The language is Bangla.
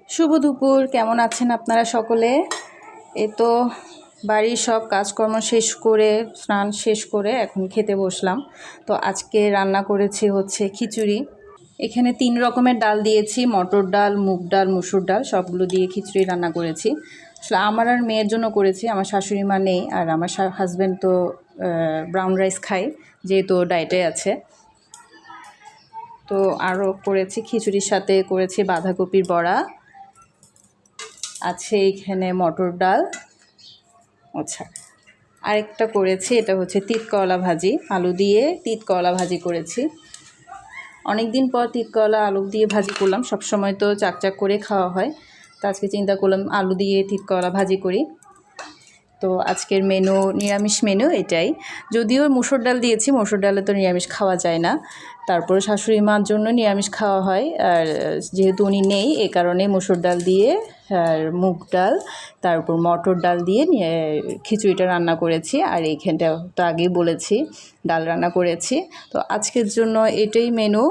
শুভ দুপুর। কেমন আছেন আপনারা সকলে? এই তো বাড়ির সব কাজকর্ম শেষ করে স্নান শেষ করে এখন খেতে বসলাম। তো আজকে রান্না করেছি হচ্ছে খিচুড়ি। এখানে 3 রকমের ডাল দিয়েছি, মটর ডাল, মুগ ডাল, মসুর ডাল সবগুলো দিয়ে খিচুড়ি রান্না করেছি। আসলে আমার আর মেয়ের জন্য করেছি, আমার শাশুড়ি মা নেই, আর আমার হাজব্যান্ড তো ব্রাউন রাইস খায়, যেহেতু ডায়েটে আছে। তো আরও করেছি, খিচুড়ির সাথে করেছি বাঁধাকপির বড়া, আছে এখানে মটর ডাল। আচ্ছা, আরেকটা করেছি, এটা হচ্ছে তিত করলা ভাজি, আলু দিয়ে তিত করলা ভাজি করেছি। অনেক দিন পর তিত করলা আলু দিয়ে ভাজি করলাম, সবসময় তো চাকচাক করে খাওয়া হয়, তো আজকে চিন্তা করলাম আলু দিয়ে তিত করলা ভাজি করি। তো আজকের মেনু নিরামিষ মেনু এটাই, যদিও মসুর ডাল দিয়েছি, মসুর ডালে তো নিরামিষ খাওয়া যায় না, তারপরে শাশুড়ি মার জন্য নিরামিষ খাওয়া হয়, আর যেহেতু উনি নেই এ কারণে মসুর ডাল দিয়ে আর মুগ ডাল তারপর মটর ডাল দিয়ে খিচুড়িটা রান্না করেছি। আর এইখানটা তো আগেই বলেছি ডাল রান্না করেছি। তো আজকের জন্য এটাই মেনু।